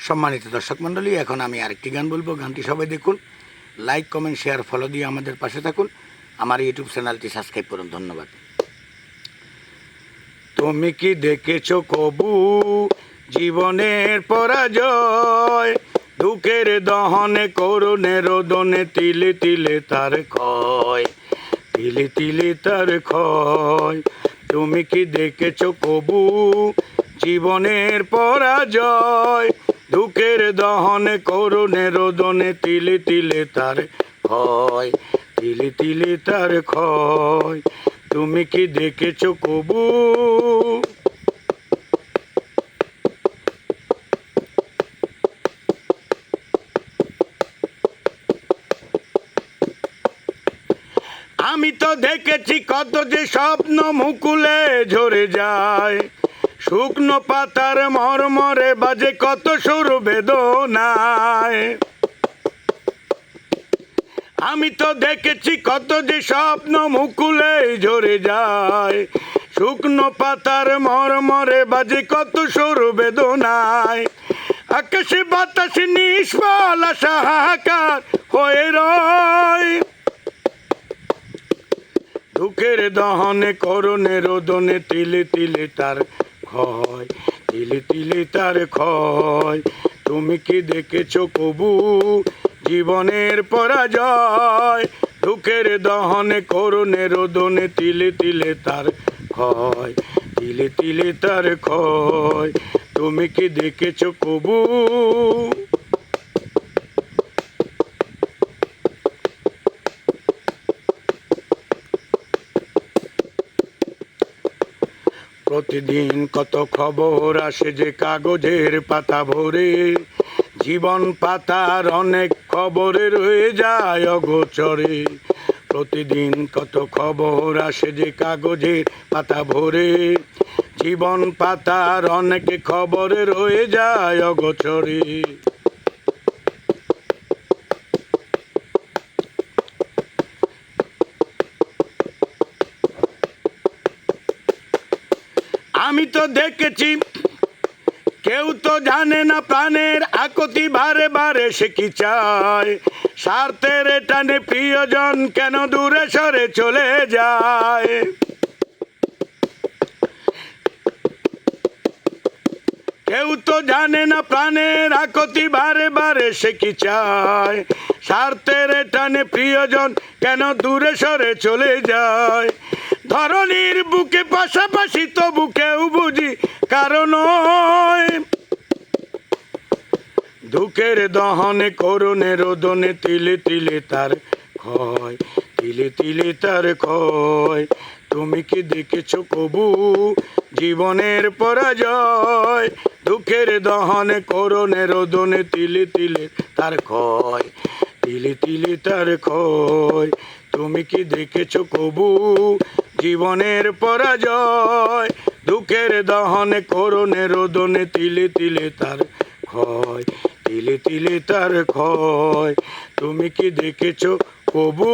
সম্মানিত দর্শক মণ্ডলী, এখন আমি আরেকটি গান বলবো। গানটি সবাই দেখুন, লাইক কমেন্ট শেয়ার ফলো দিয়ে আমাদের পাশে থাকুন। আমার ইউটিউব চ্যানেলটি সাবস্ক্রাইব করুন। ধন্যবাদ। তুমি কি দেখেছো কবু জীবনের পরাজয়? দুঃখের দহনে করুণে রোদনে তিলে তিলে তার ক্ষয়, তিলে তিলে তার ক্ষয়। তুমি কি দেখেছো কবু জীবনের পরাজয়? দুঃখের দহনে করুণে রোদনে তিলে তিলে তার ক্ষয়, তিলে তিলে তার ক্ষয়। তুমি কি দেখেছো কবু? আমি তো দেখেছি কত যে স্বপ্ন মুকুলে ঝরে যায়, শুকনো পাতার মরমরে বাজে কত সুর বেদনায়। আমি তো দেখেছি কত যে স্বপ্ন মুকুলে ঝরে যায়, শুকনো পাতার মরমরে বাজে কত সুর বেদনায়। আকাশে বাতাসে নিষ্ফল আশা হাহাকার হয়ে রয়, দুঃখের দহনে করুণে রোদনে তিলে তিলে তার ক্ষয়, তিলে তিলে তার ক্ষয়। তুমি কি দেখেছো কবু জীবনের পরাজয়? দুঃখের দহনে করুণে রোদনে তিলে তিলে তার ক্ষয়, তিলে তিলে তার ক্ষয়। তুমি কি দেখেছো কবু? প্রতিদিন কত খবর আসে যে কাগজের পাতা ভরে, জীবন পাতার অনেক খবরে রয়ে যায় অগোচরে। প্রতিদিন কত খবর আসে যে কাগজের পাতা ভরে, জীবন পাতার অনেক খবরে রয়ে যায় অগোচরে। আমি তো দেখেছি কেউ তো জানে না প্রাণের আকুতি বারে বারে সে কি চায়, স্বার্থের টানে প্রিয়জন কেন দূরে সরে চলে যায়। কেউ তো জানে না প্রাণের আকুতি বারে বারে সে কি চায়, স্বার্থের টানে প্রিয়জন কেন দূরে সরে চলে যায়। ধরনীর বুকে পাশাপাশি তবু কেউ বুঝি কারণ, দুঃখের দহনে করুণে রোদনে তিলে তিলে তার ক্ষয়, তিলে তিলে তার ক্ষয়। তুমি কি দেখেছো কবু জীবনের পরাজয়? দুঃখের দহনে করুণে রোদনে তিলে তিলে তার ক্ষয়, তিলে তিলে তার ক্ষয়। তুমি কি দেখেছো কবু জীবনের পরাজয়? দুঃখের দহনে করুণে রোদনে তিলে তিলে তার ক্ষয়, তিলে তিলে তার ক্ষয়। তুমি কি দেখেছো কবু?